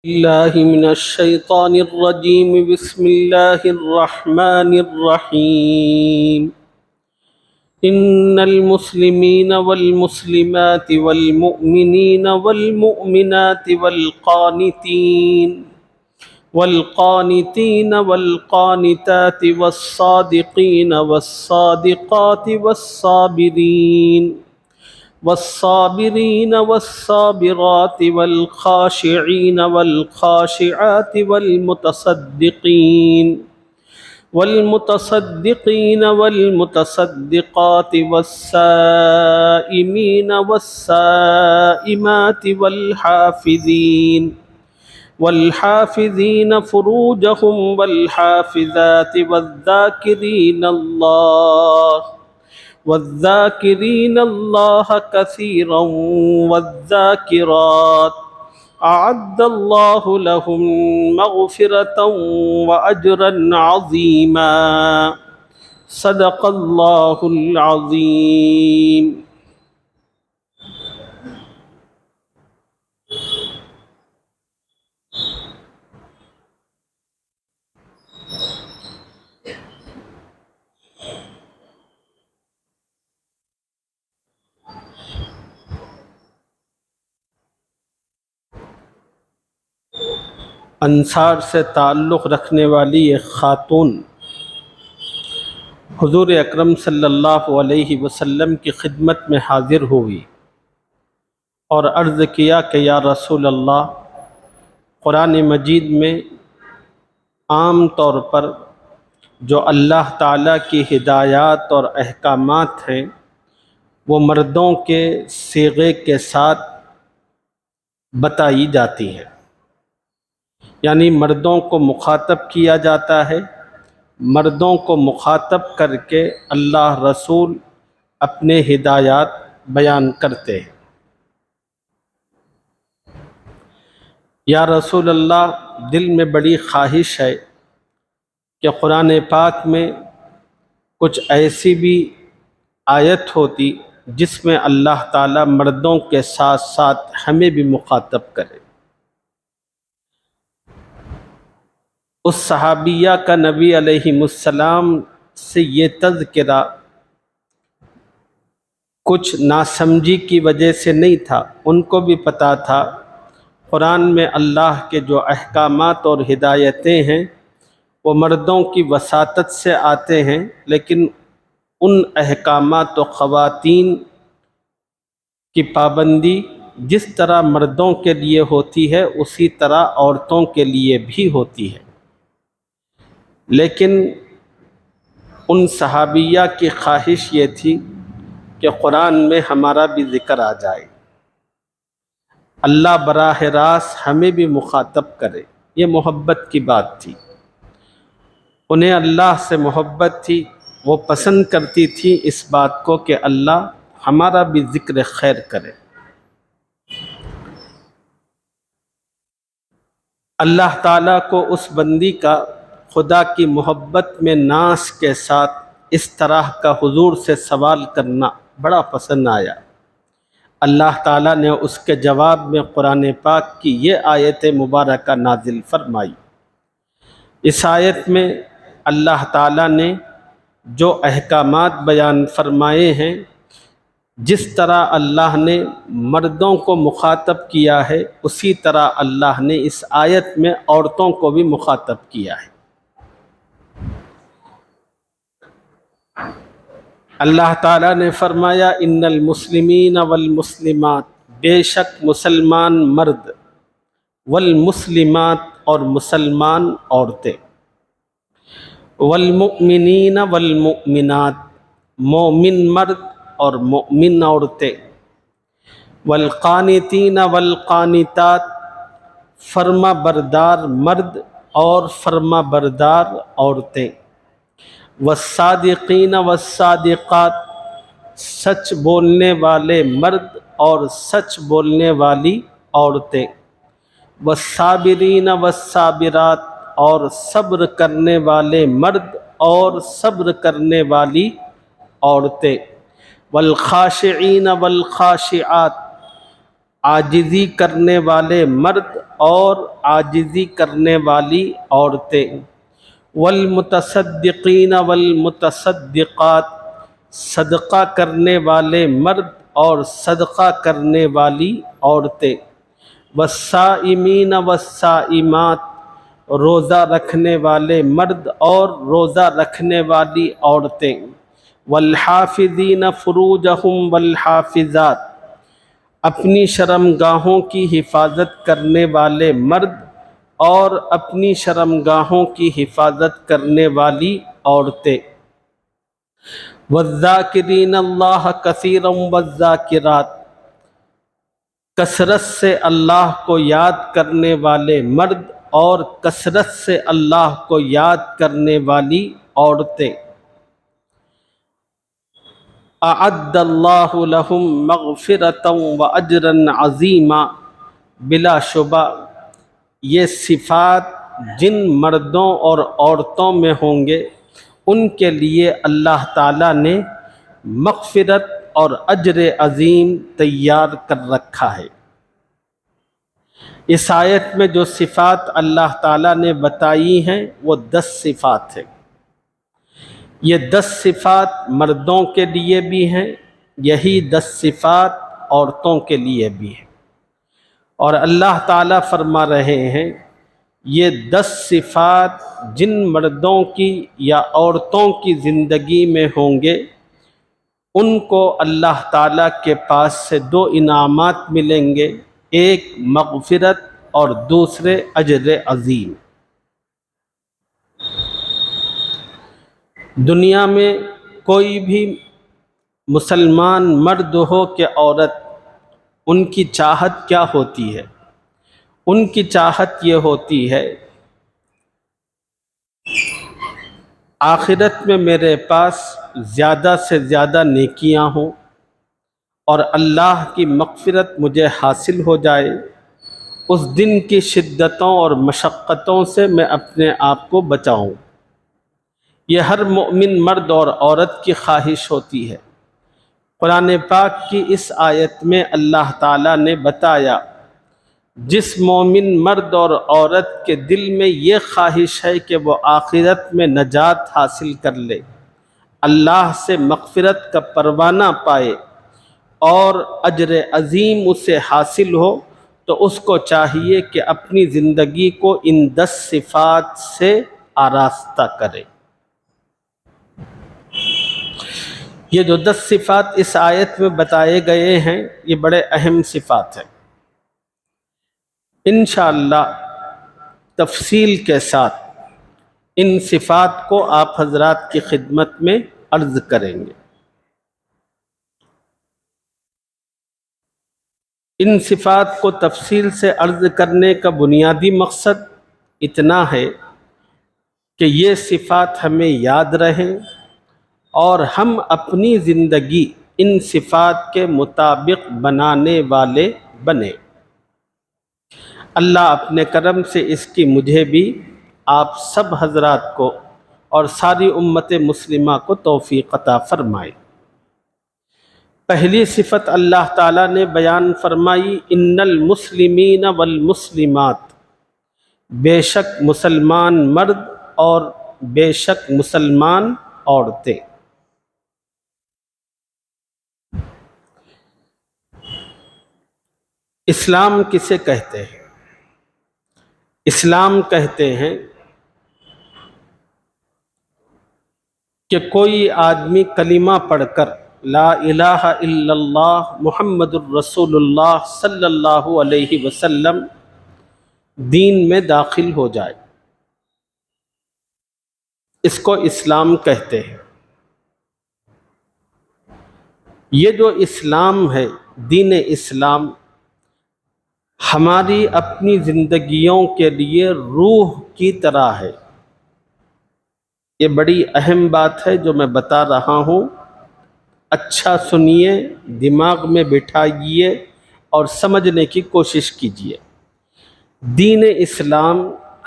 الله من الشيطان الرجيم. بسم الله الرحمن الرحيم. إن المسلمين والمسلمات والمؤمنين والمؤمنات والقانتين والقانتات والصادقين والصادقات والصابرين والصابرات والخاشعين والخاشعات والمتصدقين والمتصدقات والسائمين والسائمات والحافظين فروجهم والحافظات والذاكرين الله كثيرا والذاكرات أعد الله لهم مغفرة وأجرا عظيما. صدق الله العظيم. انصار سے تعلق رکھنے والی ایک خاتون حضور اکرم صلی اللہ علیہ وسلم کی خدمت میں حاضر ہوئی اور عرض کیا کہ یا رسول اللہ، قرآن مجید میں عام طور پر جو اللہ تعالیٰ کی ہدایات اور احکامات ہیں وہ مردوں کے صیغے کے ساتھ بتائی جاتی ہیں، یعنی مردوں کو مخاطب کیا جاتا ہے، مردوں کو مخاطب کر کے اللہ رسول اپنے ہدایات بیان کرتے ہیں۔ یا رسول اللہ، دل میں بڑی خواہش ہے کہ قرآن پاک میں کچھ ایسی بھی آیت ہوتی جس میں اللہ تعالیٰ مردوں کے ساتھ ساتھ ہمیں بھی مخاطب کرے۔ اس صحابیہ کا نبی علیہ السلام سے یہ تذکرہ کچھ ناسمجھی کی وجہ سے نہیں تھا، ان کو بھی پتہ تھا قرآن میں اللہ کے جو احکامات اور ہدایتیں ہیں وہ مردوں کی وساطت سے آتے ہیں، لیکن ان احکامات و خواتین کی پابندی جس طرح مردوں کے لیے ہوتی ہے اسی طرح عورتوں کے لیے بھی ہوتی ہے۔ لیکن ان صحابیہ کی خواہش یہ تھی کہ قرآن میں ہمارا بھی ذکر آ جائے، اللہ براہ راست ہمیں بھی مخاطب کرے، یہ محبت کی بات تھی۔ انہیں اللہ سے محبت تھی، وہ پسند کرتی تھی اس بات کو کہ اللہ ہمارا بھی ذکر خیر کرے۔ اللہ تعالیٰ کو اس بندی کا خدا کی محبت میں ناز کے ساتھ اس طرح کا حضور سے سوال کرنا بڑا پسند آیا۔ اللہ تعالیٰ نے اس کے جواب میں قرآن پاک کی یہ آیت مبارکہ نازل فرمائی۔ اس آیت میں اللہ تعالیٰ نے جو احکامات بیان فرمائے ہیں، جس طرح اللہ نے مردوں کو مخاطب کیا ہے اسی طرح اللہ نے اس آیت میں عورتوں کو بھی مخاطب کیا ہے۔ اللہ تعالیٰ نے فرمایا ان المسلمین والمسلمات، بے شک مسلمان مرد، والمسلمات اور مسلمان عورتیں، والمؤمنین والمؤمنات، مومن مرد اور مومن عورتیں، والقانتین والقانتات، فرما بردار مرد اور فرما بردار عورتیں، والصادقین والصادقات، سچ بولنے والے مرد اور سچ بولنے والی عورتیں، والصابرین والصابرات، اور صبر کرنے والے مرد اور صبر کرنے والی عورتیں، والخاشعین والخاشعات، عاجزی کرنے والے مرد اور عاجزی کرنے والی عورتیں، والمتصدقین والمتصدقات، صدقہ کرنے والے مرد اور صدقہ کرنے والی عورتیں، والصائمین والصائمات، روزہ رکھنے والے مرد اور روزہ رکھنے والی عورتیں، والحافظین فروجہم والحافظات، اپنی شرمگاہوں کی حفاظت کرنے والے مرد اور اپنی شرمگاہوں کی حفاظت کرنے والی عورتیں، والذاکرین اللہ کثیرا والذاکرات، کثرت سے اللہ کو یاد کرنے والے مرد اور کثرت سے اللہ کو یاد کرنے والی عورتیں، اعد اللہ لہم مغفرۃ واجرا عظیما، بلا شبہ یہ صفات جن مردوں اور عورتوں میں ہوں گے ان کے لیے اللہ تعالیٰ نے مغفرت اور اجر عظیم تیار کر رکھا ہے۔ اس آیت میں جو صفات اللہ تعالیٰ نے بتائی ہیں وہ 10 صفات ہیں۔ یہ 10 صفات مردوں کے لیے بھی ہیں، یہی 10 صفات عورتوں کے لیے بھی ہیں، اور اللہ تعالیٰ فرما رہے ہیں یہ 10 صفات جن مردوں کی یا عورتوں کی زندگی میں ہوں گے ان کو اللہ تعالیٰ کے پاس سے 2 انعامات ملیں گے، ایک مغفرت اور دوسرے اجر عظیم۔ دنیا میں کوئی بھی مسلمان مرد ہو کہ عورت، ان کی چاہت کیا ہوتی ہے؟ ان کی چاہت یہ ہوتی ہے آخرت میں میرے پاس زیادہ سے زیادہ نیکیاں ہوں اور اللہ کی مغفرت مجھے حاصل ہو جائے، اس دن کی شدتوں اور مشقتوں سے میں اپنے آپ کو بچاؤں۔ یہ ہر مومن مرد اور عورت کی خواہش ہوتی ہے۔ قرآن پاک کی اس آیت میں اللہ تعالیٰ نے بتایا جس مومن مرد اور عورت کے دل میں یہ خواہش ہے کہ وہ آخرت میں نجات حاصل کر لے، اللہ سے مغفرت کا پروانہ پائے اور اجر عظیم اسے حاصل ہو، تو اس کو چاہیے کہ اپنی زندگی کو ان 10 صفات سے آراستہ کرے۔ یہ جو 10 صفات اس آیت میں بتائے گئے ہیں یہ بڑے اہم صفات ہیں۔ انشاءاللہ تفصیل کے ساتھ ان صفات کو آپ حضرات کی خدمت میں عرض کریں گے۔ ان صفات کو تفصیل سے عرض کرنے کا بنیادی مقصد اتنا ہے کہ یہ صفات ہمیں یاد رہیں اور ہم اپنی زندگی ان صفات کے مطابق بنانے والے بنیں۔ اللہ اپنے کرم سے اس کی مجھے بھی آپ سب حضرات کو اور ساری امت مسلمہ کو توفیق عطا فرمائے۔ پہلی صفت اللہ تعالیٰ نے بیان فرمائی، ان المسلمین والمسلمات، بے شک مسلمان مرد اور بے شک مسلمان عورتیں۔ اسلام کسے کہتے ہیں؟ اسلام کہتے ہیں کہ کوئی آدمی کلمہ پڑھ کر لا الہ الا اللہ محمد الرسول اللہ صلی اللہ علیہ وسلم دین میں داخل ہو جائے، اس کو اسلام کہتے ہیں۔ یہ جو اسلام ہے، دین اسلام، ہماری اپنی زندگیوں کے لیے روح کی طرح ہے۔ یہ بڑی اہم بات ہے جو میں بتا رہا ہوں، اچھا سنیے، دماغ میں بٹھائیے اور سمجھنے کی کوشش کیجیے۔ دین اسلام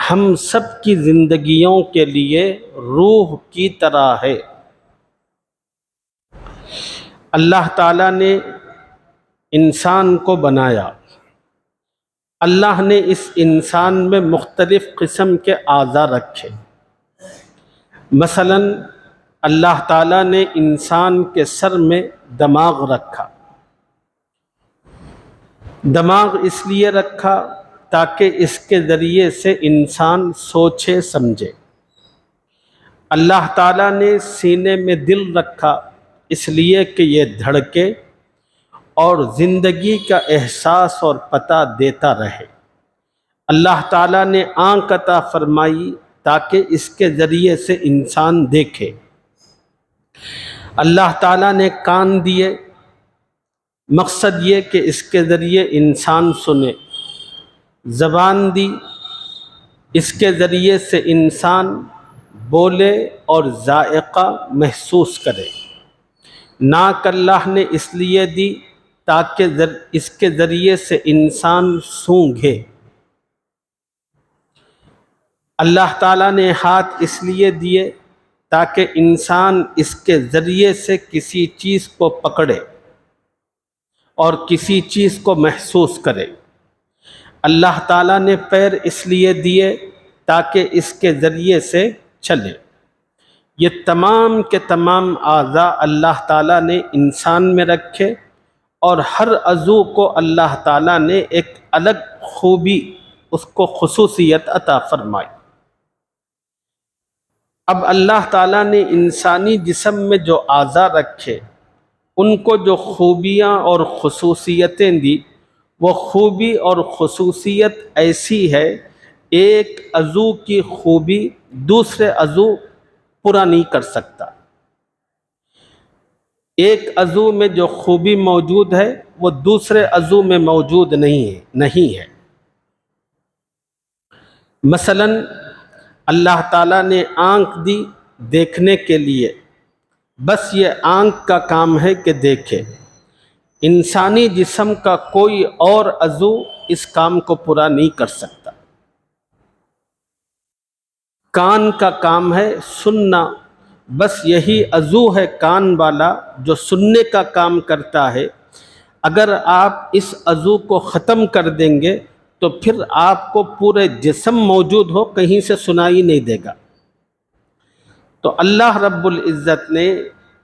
ہم سب کی زندگیوں کے لیے روح کی طرح ہے۔ اللہ تعالیٰ نے انسان کو بنایا، اللہ نے اس انسان میں مختلف قسم کے اعضاء رکھے۔ مثلا اللہ تعالیٰ نے انسان کے سر میں دماغ رکھا۔ دماغ اس لیے رکھا تاکہ اس کے ذریعے سے انسان سوچے سمجھے۔ اللہ تعالیٰ نے سینے میں دل رکھا اس لیے کہ یہ دھڑکے اور زندگی کا احساس اور پتہ دیتا رہے۔ اللہ تعالیٰ نے آنکھ عطا فرمائی تاکہ اس کے ذریعے سے انسان دیکھے۔ اللہ تعالیٰ نے کان دیے، مقصد یہ کہ اس کے ذریعے انسان سنے۔ زبان دی، اس کے ذریعے سے انسان بولے اور ذائقہ محسوس کرے۔ ناک اللہ نے اس لیے دی تاکہ اس کے ذریعے سے انسان سونگھے۔ اللہ تعالیٰ نے ہاتھ اس لیے دیے تاکہ انسان اس کے ذریعے سے کسی چیز کو پکڑے اور کسی چیز کو محسوس کرے۔ اللہ تعالیٰ نے پیر اس لیے دیے تاکہ اس کے ذریعے سے چلے۔ یہ تمام کے تمام اعضاء اللہ تعالیٰ نے انسان میں رکھے، اور ہر عضو کو اللہ تعالیٰ نے ایک الگ خوبی، اس کو خصوصیت عطا فرمائی۔ اب اللہ تعالیٰ نے انسانی جسم میں جو اعضاء رکھے، ان کو جو خوبیاں اور خصوصیتیں دی، وہ خوبی اور خصوصیت ایسی ہے، ایک عضو کی خوبی دوسرے عضو پورا نہیں کر سکتا۔ ایک عضو میں جو خوبی موجود ہے وہ دوسرے عضو میں موجود نہیں ہے۔ مثلا اللہ تعالیٰ نے آنکھ دی دیکھنے کے لیے، بس یہ آنکھ کا کام ہے کہ دیکھے۔ انسانی جسم کا کوئی اور عضو اس کام کو پورا نہیں کر سکتا۔ کان کا کام ہے سننا، بس یہی عضو ہے کان والا جو سننے کا کام کرتا ہے۔ اگر آپ اس عضو کو ختم کر دیں گے تو پھر آپ کو پورے جسم موجود ہو کہیں سے سنائی نہیں دے گا۔ تو اللہ رب العزت نے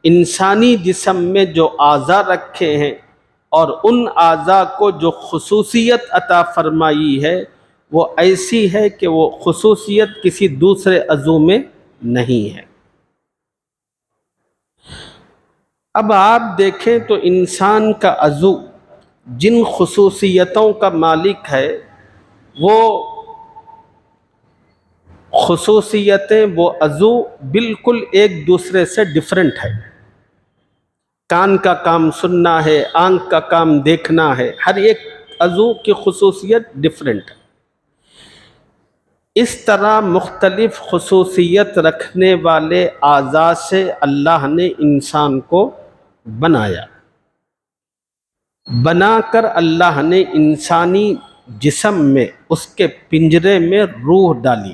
انسانی جسم میں جو اعضاء رکھے ہیں اور ان اعضاء کو جو خصوصیت عطا فرمائی ہے، وہ ایسی ہے کہ وہ خصوصیت کسی دوسرے عضو میں نہیں ہے۔ اب آپ دیکھیں تو انسان کا عضو جن خصوصیتوں کا مالک ہے، وہ خصوصیتیں، وہ عضو بالکل ایک دوسرے سے ڈیفرنٹ ہے۔ کان کا کام سننا ہے، آنکھ کا کام دیکھنا ہے، ہر ایک عضو کی خصوصیت ڈیفرنٹ ہے۔ اس طرح مختلف خصوصیت رکھنے والے اعضاء سے اللہ نے انسان کو بنایا۔ بنا کر اللہ نے انسانی جسم میں، اس کے پنجرے میں روح ڈالی۔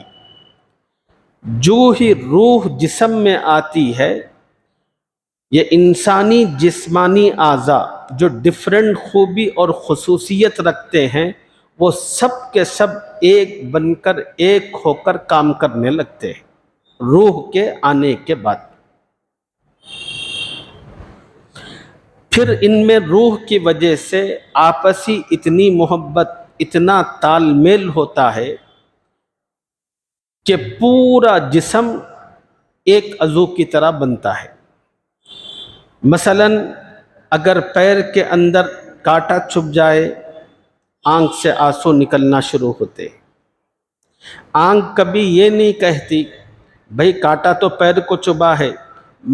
جو ہی روح جسم میں آتی ہے، یہ انسانی جسمانی اعضاء جو ڈفرینٹ خوبی اور خصوصیت رکھتے ہیں، وہ سب کے سب ایک بن کر، ایک ہو کر کام کرنے لگتے ہیں روح کے آنے کے بعد۔ پھر ان میں روح کی وجہ سے آپسی اتنی محبت، اتنا تال میل ہوتا ہے کہ پورا جسم ایک عضو کی طرح بنتا ہے۔ مثلا اگر پیر کے اندر کانٹا چھپ جائے، آنکھ سے آنسو نکلنا شروع ہوتے۔ آنکھ کبھی یہ نہیں کہتی بھئی کانٹا تو پیر کو چبھا ہے،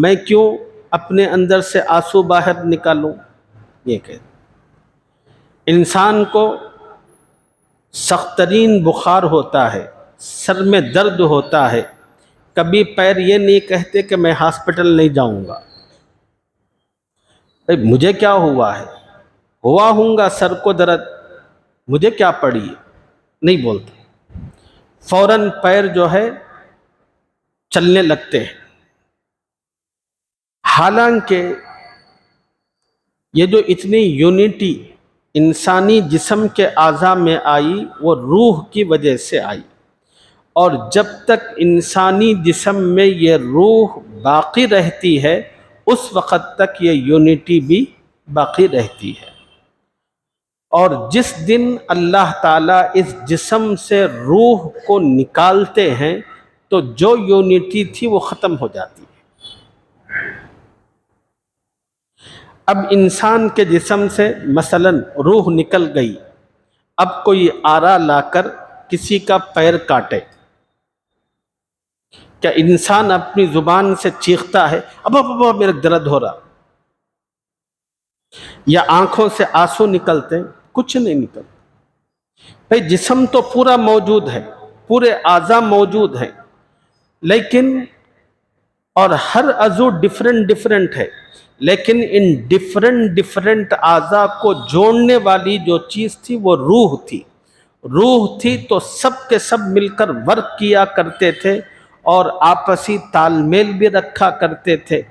میں کیوں اپنے اندر سے آنسو باہر نکالوں، یہ کہتے۔ انسان کو سخت ترین بخار ہوتا ہے، سر میں درد ہوتا ہے، کبھی پیر یہ نہیں کہتے کہ میں ہاسپٹل نہیں جاؤں گا، مجھے کیا ہوا ہے، ہوا ہوں گا سر کو درد، مجھے کیا پڑی ہے، نہیں بولتے۔ فوراً پیر جو ہے چلنے لگتے ہیں۔ حالانکہ یہ جو اتنی یونٹی انسانی جسم کے اعضاء میں آئی وہ روح کی وجہ سے آئی، اور جب تک انسانی جسم میں یہ روح باقی رہتی ہے اس وقت تک یہ یونٹی بھی باقی رہتی ہے، اور جس دن اللہ تعالیٰ اس جسم سے روح کو نکالتے ہیں تو جو یونٹی تھی وہ ختم ہو جاتی ہے۔ اب انسان کے جسم سے مثلا روح نکل گئی، اب کوئی آرا لا کر کسی کا پیر کاٹے، کیا انسان اپنی زبان سے چیختا ہے اب اب اب میرا درد ہو رہا، یا آنکھوں سے آنسو نکلتے ہیں؟ کچھ نہیں نکلتا۔ بھئی جسم تو پورا موجود ہے، پورے اعضاء موجود ہیں، لیکن اور ہر عضو ڈیفرنٹ ہے، لیکن ان ڈیفرنٹ اعضاء کو جوڑنے والی جو چیز تھی وہ روح تھی۔ روح تھی تو سب کے سب مل کر ورک کیا کرتے تھے اور آپسی تال میل بھی رکھا کرتے تھے،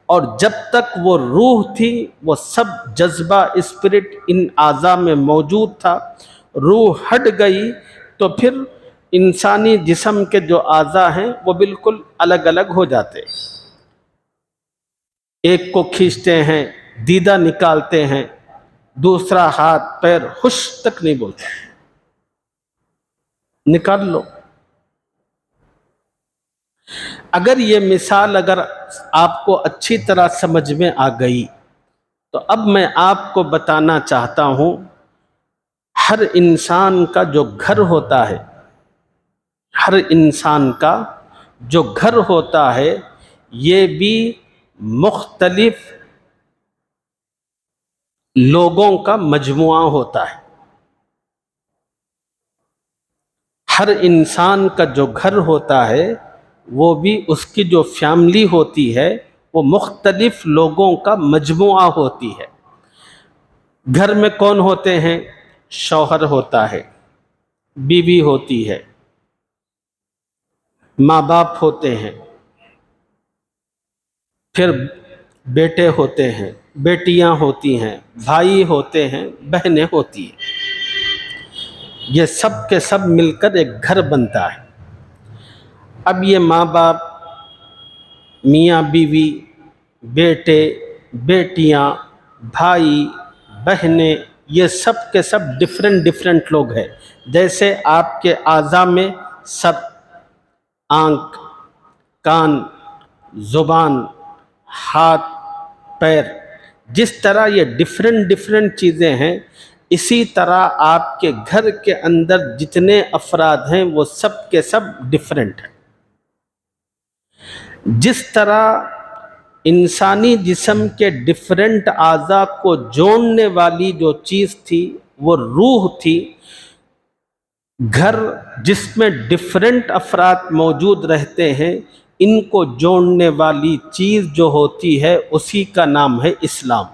اور جب تک وہ روح تھی وہ سب جذبہ اسپرٹ ان اعضاء میں موجود تھا۔ روح ہٹ گئی تو پھر انسانی جسم کے جو اعضاء ہیں وہ بالکل الگ الگ ہو جاتے، ایک کو کھینچتے ہیں، دیدہ نکالتے ہیں، دوسرا ہاتھ پیر ہوش تک نہیں بولتا، نکال لو۔ اگر یہ مثال اگر آپ کو اچھی طرح سمجھ میں آ گئی تو اب میں آپ کو بتانا چاہتا ہوں، ہر انسان کا جو گھر ہوتا ہے، ہر انسان کا جو گھر ہوتا ہے یہ بھی مختلف لوگوں کا مجموعہ ہوتا ہے۔ ہر انسان کا جو گھر ہوتا ہے وہ بھی اس کی جو فیملی ہوتی ہے وہ مختلف لوگوں کا مجموعہ ہوتی ہے۔ گھر میں کون ہوتے ہیں؟ شوہر ہوتا ہے، بیوی ہوتی ہے، ماں باپ ہوتے ہیں، پھر بیٹے ہوتے ہیں، بیٹیاں ہوتی ہیں، بھائی ہوتے ہیں، بہنیں ہوتی ہیں۔ یہ سب کے سب مل کر ایک گھر بنتا ہے۔ اب یہ ماں باپ، میاں بیوی، بیٹے، بیٹیاں، بھائی، بہنیں، یہ سب کے سب ڈیفرنٹ لوگ ہیں۔ جیسے آپ کے اعضاء میں سر، آنکھ، کان، زبان، ہاتھ، پیر، جس طرح یہ ڈیفرنٹ چیزیں ہیں، اسی طرح آپ کے گھر کے اندر جتنے افراد ہیں وہ سب کے سب ڈیفرنٹ ہیں۔ جس طرح انسانی جسم کے ڈیفرنٹ اعضاء کو جوڑنے والی جو چیز تھی وہ روح تھی، گھر جس میں ڈیفرنٹ افراد موجود رہتے ہیں ان کو جوڑنے والی چیز جو ہوتی ہے اسی کا نام ہے اسلام۔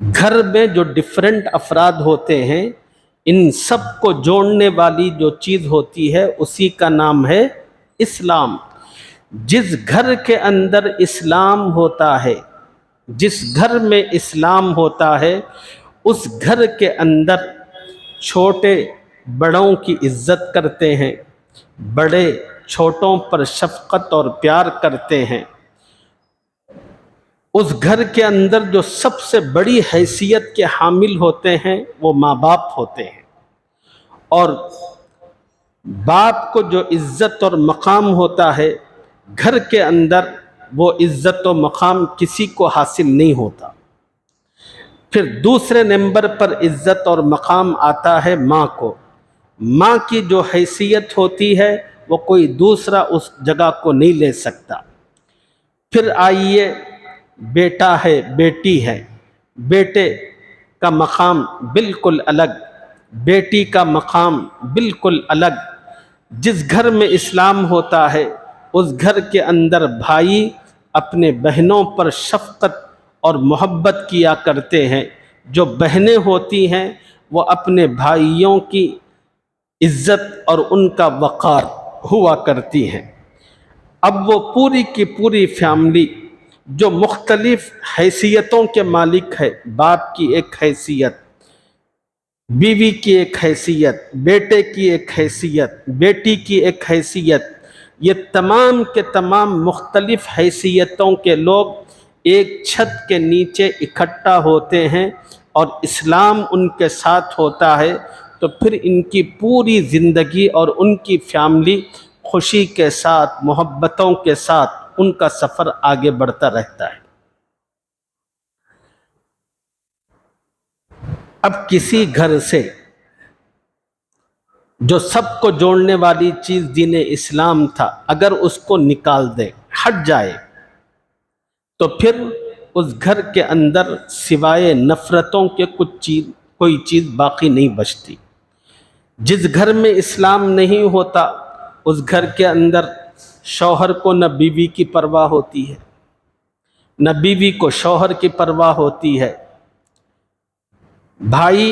گھر میں جو ڈیفرنٹ افراد ہوتے ہیں ان سب کو جوڑنے والی جو چیز ہوتی ہے اسی کا نام ہے اسلام۔ جس گھر کے اندر اسلام ہوتا ہے، جس گھر میں اسلام ہوتا ہے اس گھر کے اندر چھوٹے بڑوں کی عزت کرتے ہیں، بڑے چھوٹوں پر شفقت اور پیار کرتے ہیں۔ اس گھر کے اندر جو سب سے بڑی حیثیت کے حامل ہوتے ہیں وہ ماں باپ ہوتے ہیں، اور باپ کو جو عزت اور مقام ہوتا ہے گھر کے اندر وہ عزت و مقام کسی کو حاصل نہیں ہوتا۔ پھر دوسرے نمبر پر عزت اور مقام آتا ہے ماں کو۔ ماں کی جو حیثیت ہوتی ہے وہ کوئی دوسرا اس جگہ کو نہیں لے سکتا۔ پھر آئیے بیٹا ہے، بیٹی ہے، بیٹے کا مقام بالکل الگ، بیٹی کا مقام بالکل الگ۔ جس گھر میں اسلام ہوتا ہے اس گھر کے اندر بھائی اپنے بہنوں پر شفقت اور محبت کیا کرتے ہیں، جو بہنیں ہوتی ہیں وہ اپنے بھائیوں کی عزت اور ان کا وقار ہوا کرتی ہیں۔ اب وہ پوری کی پوری فیملی جو مختلف حیثیتوں کے مالک ہے، باپ کی ایک حیثیت، بیوی کی ایک حیثیت، بیٹے کی ایک حیثیت، بیٹی کی ایک حیثیت، یہ تمام کے تمام مختلف حیثیتوں کے لوگ ایک چھت کے نیچے اکٹھا ہوتے ہیں اور اسلام ان کے ساتھ ہوتا ہے، تو پھر ان کی پوری زندگی اور ان کی فیملی خوشی کے ساتھ، محبتوں کے ساتھ ان کا سفر آگے بڑھتا رہتا ہے۔ اب کسی گھر سے جو سب کو جوڑنے والی چیز دین اسلام تھا، اگر اس کو نکال دے، ہٹ جائے، تو پھر اس گھر کے اندر سوائے نفرتوں کے کوئی چیز باقی نہیں بچتی۔ جس گھر میں اسلام نہیں ہوتا، اس گھر کے اندر شوہر کو نہ بیوی کی پرواہ ہوتی ہے، نہ بیوی کو شوہر کی پرواہ ہوتی ہے، بھائی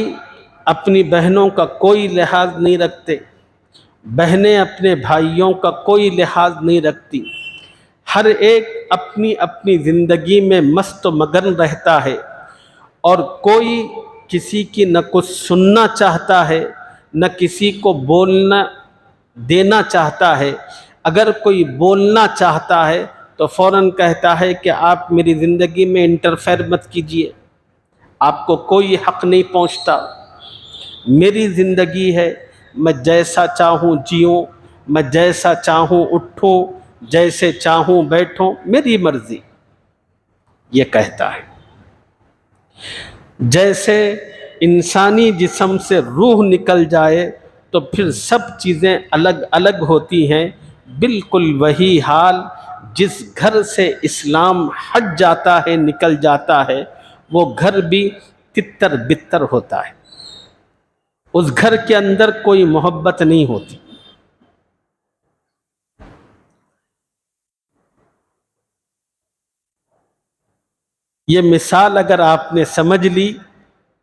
اپنی بہنوں کا کوئی لحاظ نہیں رکھتے، بہنیں اپنے بھائیوں کا کوئی لحاظ نہیں رکھتی، ہر ایک اپنی اپنی زندگی میں مست و مگن رہتا ہے، اور کوئی کسی کی نہ کچھ سننا چاہتا ہے نہ کسی کو بولنا دینا چاہتا ہے۔ اگر کوئی بولنا چاہتا ہے تو فوراً کہتا ہے کہ آپ میری زندگی میں انٹرفیئر مت کیجیے، آپ کو کوئی حق نہیں پہنچتا، میری زندگی ہے، میں جیسا چاہوں جیوں، میں جیسا چاہوں اٹھوں، جیسے چاہوں بیٹھوں، میری مرضی، یہ کہتا ہے۔ جیسے انسانی جسم سے روح نکل جائے تو پھر سب چیزیں الگ الگ ہوتی ہیں، بالکل وہی حال جس گھر سے اسلام ہٹ جاتا ہے، نکل جاتا ہے، وہ گھر بھی تتر بتر ہوتا ہے، اس گھر کے اندر کوئی محبت نہیں ہوتی۔ یہ مثال اگر آپ نے سمجھ لی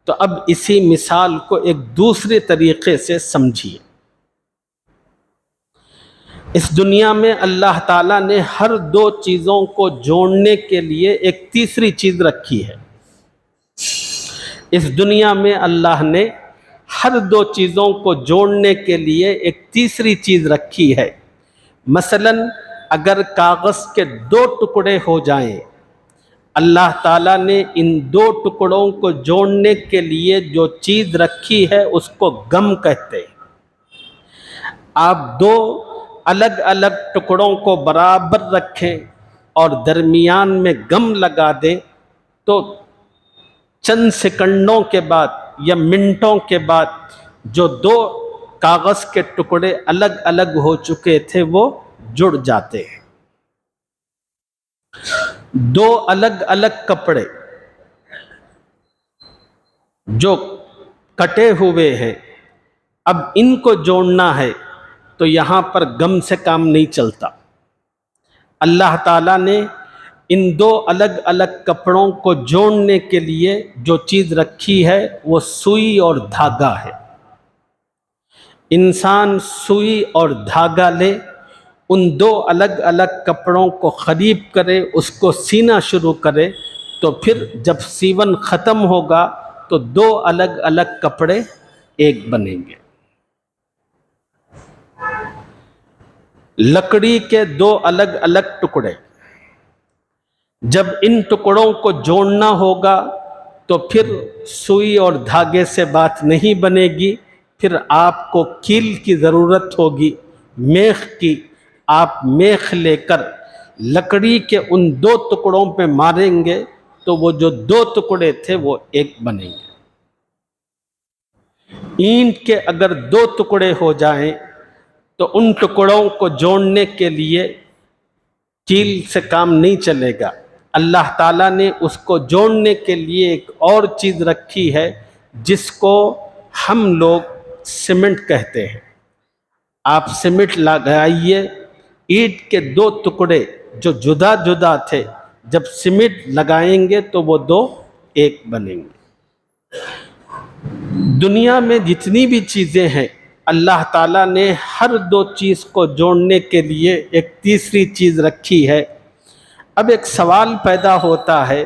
تو اب اسی مثال کو ایک دوسرے طریقے سے سمجھیے۔ اس دنیا میں اللہ تعالیٰ نے ہر دو چیزوں کو جوڑنے کے لیے ایک تیسری چیز رکھی ہے۔ اس دنیا میں اللہ نے ہر دو چیزوں کو جوڑنے کے لیے ایک تیسری چیز رکھی ہے۔ مثلا اگر کاغذ کے دو ٹکڑے ہو جائیں، اللہ تعالیٰ نے ان دو ٹکڑوں کو جوڑنے کے لیے جو چیز رکھی ہے اس کو غم کہتے ہیں۔ آپ دو الگ الگ ٹکڑوں کو برابر رکھیں اور درمیان میں غم لگا دیں تو چند سیکنڈوں کے بعد یا منٹوں کے بعد جو دو کاغذ کے ٹکڑے الگ الگ ہو چکے تھے وہ جڑ جاتے ہیں۔ دو الگ الگ کپڑے جو کٹے ہوئے ہیں، اب ان کو جوڑنا ہے تو یہاں پر غم سے کام نہیں چلتا۔ اللہ تعالیٰ نے ان دو الگ الگ کپڑوں کو جوڑنے کے لیے جو چیز رکھی ہے وہ سوئی اور دھاگا ہے۔ انسان سوئی اور دھاگا لے، ان دو الگ الگ کپڑوں کو قریب کرے، اس کو سینا شروع کرے، تو پھر جب سیون ختم ہوگا تو دو الگ الگ کپڑے ایک بنیں گے۔ لکڑی کے دو الگ الگ ٹکڑے، جب ان ٹکڑوں کو جوڑنا ہوگا تو پھر سوئی اور دھاگے سے بات نہیں بنے گی، پھر آپ کو کیل کی ضرورت ہوگی، میخ کی۔ آپ میخ لے کر لکڑی کے ان دو ٹکڑوں پہ ماریں گے تو وہ جو دو ٹکڑے تھے وہ ایک بنیں گے۔ اینٹ کے اگر دو ٹکڑے ہو جائیں تو ان ٹکڑوں کو جوڑنے کے لیے کیل سے کام نہیں چلے گا۔ اللہ تعالیٰ نے اس کو جوڑنے کے لیے ایک اور چیز رکھی ہے جس کو ہم لوگ سیمنٹ کہتے ہیں۔ آپ سیمنٹ لگائیے، اینٹ کے دو ٹکڑے جو جدا جدا تھے جب سیمنٹ لگائیں گے تو وہ دو ایک بنیں گے۔ دنیا میں جتنی بھی چیزیں ہیں اللہ تعالیٰ نے ہر دو چیز کو جوڑنے کے لیے ایک تیسری چیز رکھی ہے۔ اب ایک سوال پیدا ہوتا ہے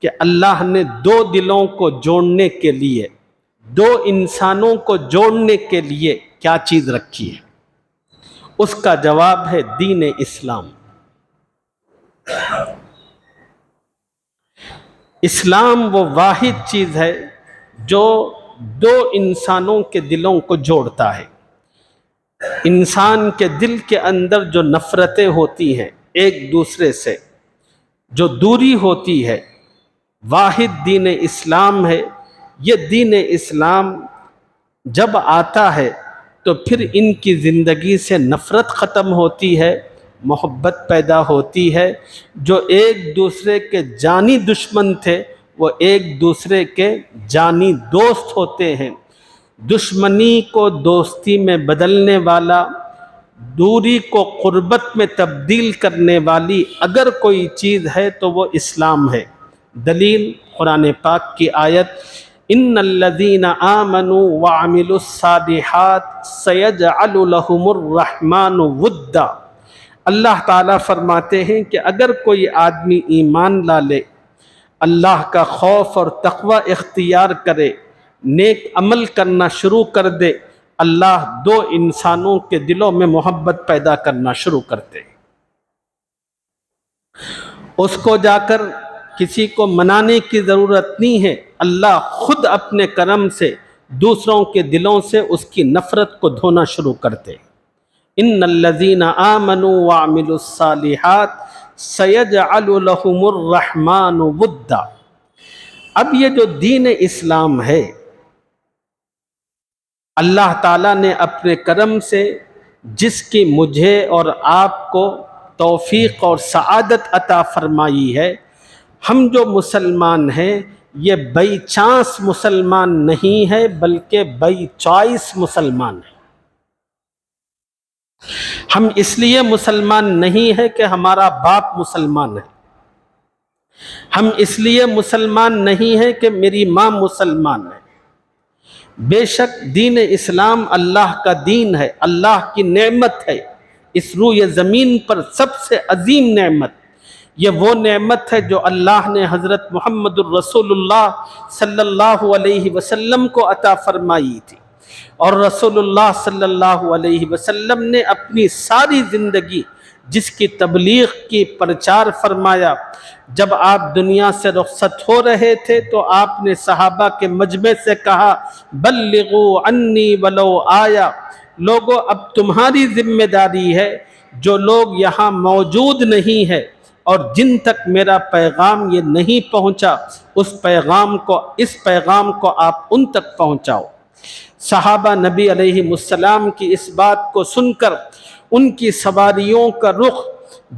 کہ اللہ نے دو دلوں کو جوڑنے کے لیے، دو انسانوں کو جوڑنے کے لیے کیا چیز رکھی ہے؟ اس کا جواب ہے دین اسلام۔ اسلام وہ واحد چیز ہے جو دو انسانوں کے دلوں کو جوڑتا ہے۔ انسان کے دل کے اندر جو نفرتیں ہوتی ہیں ایک دوسرے سے، جو دوری ہوتی ہے، واحد دین اسلام ہے۔ یہ دین اسلام جب آتا ہے تو پھر ان کی زندگی سے نفرت ختم ہوتی ہے، محبت پیدا ہوتی ہے۔ جو ایک دوسرے کے جانی دشمن تھے وہ ایک دوسرے کے جانی دوست ہوتے ہیں۔ دشمنی کو دوستی میں بدلنے والا، دوری کو قربت میں تبدیل کرنے والی اگر کوئی چیز ہے تو وہ اسلام ہے۔ دلیل قرآن پاک کی آیت ان الذین آمنوا وعملوا الصالحات سیجعل لهم الرحمن ودا۔ اللہ تعالیٰ فرماتے ہیں کہ اگر کوئی آدمی ایمان لا لے، اللہ کا خوف اور تقوی اختیار کرے، نیک عمل کرنا شروع کر دے، اللہ دو انسانوں کے دلوں میں محبت پیدا کرنا شروع کرتے ہیں۔ اس کو جا کر کسی کو منانے کی ضرورت نہیں ہے، اللہ خود اپنے کرم سے دوسروں کے دلوں سے اس کی نفرت کو دھونا شروع کرتے ہیں۔ ان الذین آمنوا وعملوا الصالحات سیجعل لهم الرحمن ودا۔ اب یہ جو دین اسلام ہے، اللہ تعالیٰ نے اپنے کرم سے جس کی مجھے اور آپ کو توفیق اور سعادت عطا فرمائی ہے، ہم جو مسلمان ہیں یہ بائی چانس مسلمان نہیں ہے بلکہ بائی چوائس مسلمان ہیں۔ ہم اس لیے مسلمان نہیں ہے کہ ہمارا باپ مسلمان ہے، ہم اس لیے مسلمان نہیں ہے کہ میری ماں مسلمان ہے۔ بے شک دین اسلام اللہ کا دین ہے، اللہ کی نعمت ہے، اس روئے زمین پر سب سے عظیم نعمت۔ یہ وہ نعمت ہے جو اللہ نے حضرت محمد الرسول اللہ صلی اللہ علیہ وسلم کو عطا فرمائی تھی، اور رسول اللہ صلی اللہ علیہ وسلم نے اپنی ساری زندگی جس کی تبلیغ کی پرچار فرمایا۔ جب آپ دنیا سے رخصت ہو رہے تھے تو آپ نے صحابہ کے مجمع سے کہا بلغوا عنی ولو آیا، لوگوں اب تمہاری ذمہ داری ہے، جو لوگ یہاں موجود نہیں ہے اور جن تک میرا پیغام یہ نہیں پہنچا اس پیغام کو آپ ان تک پہنچاؤ۔ صحابہ نبی علیہ السلام کی اس بات کو سن کر ان کی سواریوں کا رخ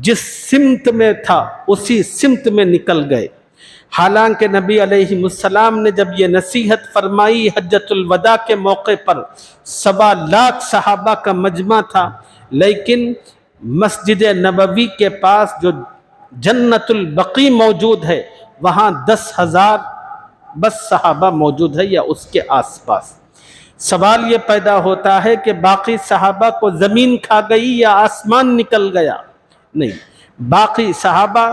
جس سمت میں تھا اسی سمت میں نکل گئے۔ حالانکہ نبی علیہ السلام نے جب یہ نصیحت فرمائی حجۃ الوداع کے موقع پر 1.25 لاکھ صحابہ کا مجمع تھا، لیکن مسجد نبوی کے پاس جو جنت البقیع موجود ہے وہاں 10,000 بس صحابہ موجود ہے یا اس کے آس پاس۔ سوال یہ پیدا ہوتا ہے کہ باقی صحابہ کو زمین کھا گئی یا آسمان نکل گیا؟ نہیں، باقی صحابہ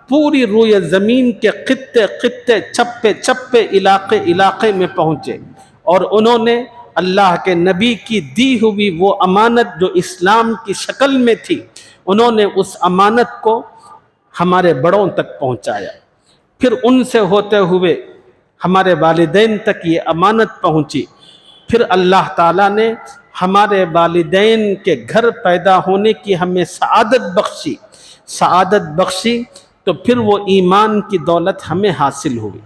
پوری روئے زمین کے خطے خطے، چپے چپے، علاقے علاقے میں پہنچے، اور انہوں نے اللہ کے نبی کی دی ہوئی وہ امانت جو اسلام کی شکل میں تھی، انہوں نے اس امانت کو ہمارے بڑوں تک پہنچایا۔ پھر ان سے ہوتے ہوئے ہمارے والدین تک یہ امانت پہنچی، پھر اللہ تعالیٰ نے ہمارے والدین کے گھر پیدا ہونے کی ہمیں سعادت بخشی تو پھر وہ ایمان کی دولت ہمیں حاصل ہوئی۔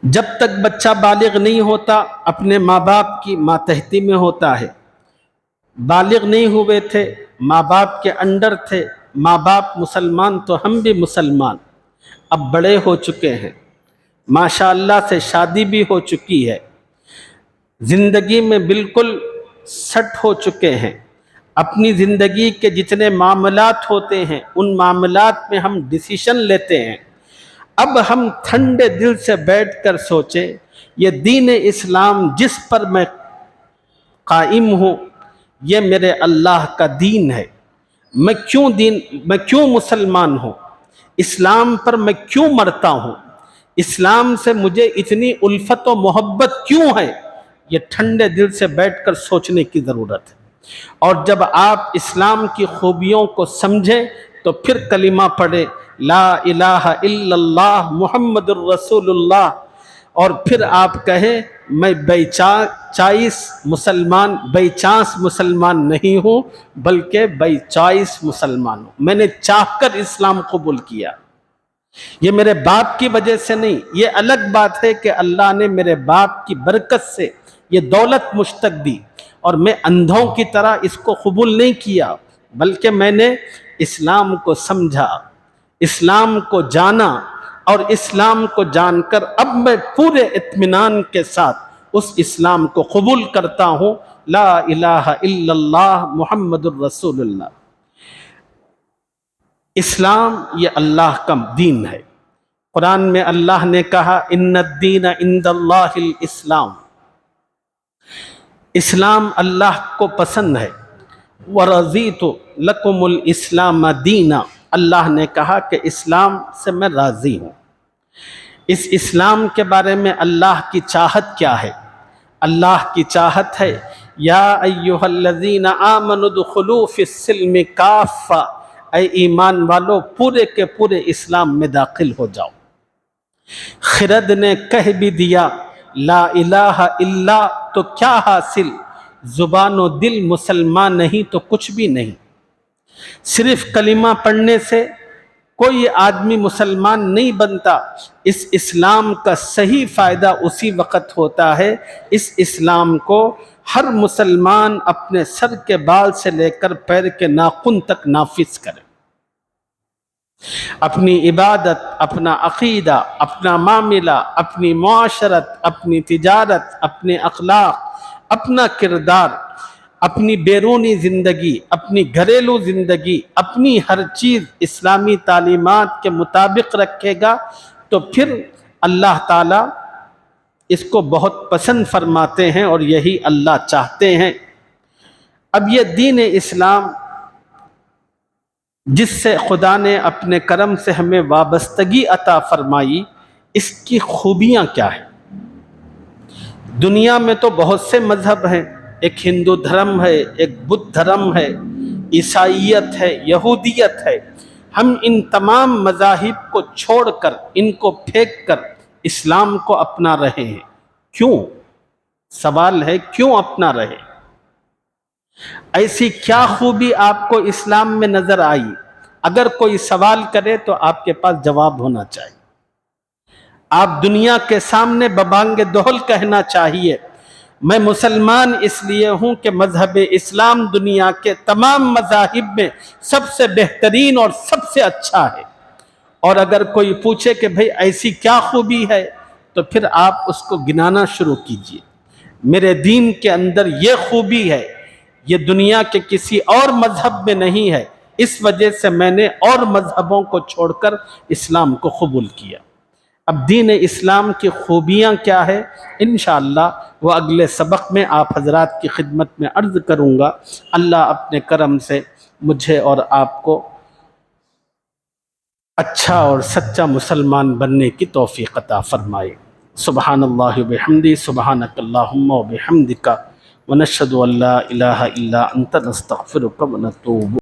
جب تک بچہ بالغ نہیں ہوتا اپنے ماں باپ کی ماتحتی میں ہوتا ہے، بالغ نہیں ہوئے تھے، ماں باپ کے انڈر تھے، ماں باپ مسلمان تو ہم بھی مسلمان، اب بڑے ہو چکے ہیں، ماشاءاللہ سے شادی بھی ہو چکی ہے، زندگی میں بالکل سیٹ ہو چکے ہیں، اپنی زندگی کے جتنے معاملات ہوتے ہیں ان معاملات میں ہم ڈیسیشن لیتے ہیں۔ اب ہم ٹھنڈے دل سے بیٹھ کر سوچیں یہ دین اسلام جس پر میں قائم ہوں یہ میرے اللہ کا دین ہے، میں کیوں مسلمان ہوں، اسلام پر میں کیوں مرتا ہوں، اسلام سے مجھے اتنی الفت و محبت کیوں ہے، یہ ٹھنڈے دل سے بیٹھ کر سوچنے کی ضرورت ہے۔ اور جب آپ اسلام کی خوبیوں کو سمجھیں تو پھر کلمہ پڑھیں، لا الہ الا اللہ محمد الرسول اللہ، اور پھر آپ کہیں میں بائی چانس مسلمان نہیں ہوں بلکہ بائی چوائس مسلمان ہوں، میں نے چاہ کر اسلام قبول کیا، یہ میرے باپ کی وجہ سے نہیں۔ یہ الگ بات ہے کہ اللہ نے میرے باپ کی برکت سے یہ دولت مجھ تک دی اور میں اندھوں کی طرح اس کو قبول نہیں کیا، بلکہ میں نے اسلام کو سمجھا، اسلام کو جانا، اور اسلام کو جان کر اب میں پورے اطمینان کے ساتھ اس اسلام کو قبول کرتا ہوں، لا الہ الا اللہ محمد الرسول اللہ۔ اسلام یہ اللہ کا دین ہے۔ قرآن میں اللہ نے کہا ان الدین عند اللہ الاسلام، اسلام اللہ کو پسند ہے، وَرَضِيتُ لَكُمُ الْإِسْلَامَ دِينًا، اللہ نے کہا کہ اسلام سے میں راضی ہوں۔ اس اسلام کے بارے میں اللہ کی چاہت کیا ہے؟ اللہ کی چاہت ہے یا ایھا الذین آمنوا ادخلوا فی السلم کافہ، اے ایمان والو پورے کے پورے اسلام میں داخل ہو جاؤ۔ خرد نے کہہ بھی دیا لا الہ الا تو کیا حاصل، زبان و دل مسلمان نہیں تو کچھ بھی نہیں۔ صرف کلمہ پڑھنے سے کوئی آدمی مسلمان نہیں بنتا، اس اسلام کا صحیح فائدہ اسی وقت ہوتا ہے، اس اسلام کو ہر مسلمان اپنے سر کے بال سے لے کر پیر کے ناخن تک نافذ کرے، اپنی عبادت، اپنا عقیدہ، اپنا معاملہ، اپنی معاشرت، اپنی تجارت، اپنے اخلاق، اپنا کردار، اپنی بیرونی زندگی، اپنی گھریلو زندگی، اپنی ہر چیز اسلامی تعلیمات کے مطابق رکھے گا تو پھر اللہ تعالیٰ اس کو بہت پسند فرماتے ہیں اور یہی اللہ چاہتے ہیں۔ اب یہ دین اسلام جس سے خدا نے اپنے کرم سے ہمیں وابستگی عطا فرمائی، اس کی خوبیاں کیا ہیں؟ دنیا میں تو بہت سے مذہب ہیں، ایک ہندو دھرم ہے، ایک بدھ دھرم ہے، عیسائیت ہے، یہودیت ہے۔ ہم ان تمام مذاہب کو چھوڑ کر، ان کو پھینک کر اسلام کو اپنا رہے ہیں۔ کیوں؟ سوال ہے کیوں اپنا رہے؟ ایسی کیا خوبی آپ کو اسلام میں نظر آئی؟ اگر کوئی سوال کرے تو آپ کے پاس جواب ہونا چاہیے۔ آپ دنیا کے سامنے ببانگ دہل کہنا چاہیے میں مسلمان اس لیے ہوں کہ مذہب اسلام دنیا کے تمام مذاہب میں سب سے بہترین اور سب سے اچھا ہے۔ اور اگر کوئی پوچھے کہ بھئی ایسی کیا خوبی ہے تو پھر آپ اس کو گنانا شروع کیجئے، میرے دین کے اندر یہ خوبی ہے، یہ دنیا کے کسی اور مذہب میں نہیں ہے، اس وجہ سے میں نے اور مذہبوں کو چھوڑ کر اسلام کو قبول کیا۔ اب دین اسلام کی خوبیاں کیا ہے انشاءاللہ وہ اگلے سبق میں آپ حضرات کی خدمت میں عرض کروں گا۔ اللہ اپنے کرم سے مجھے اور آپ کو اچھا اور سچا مسلمان بننے کی توفیق عطا فرمائے۔ سبحان اللہ وبحمدہ، سبحانک اللہم وبحمدک، ونشہد ان لا الہ الا انت نستغفرک ونتوب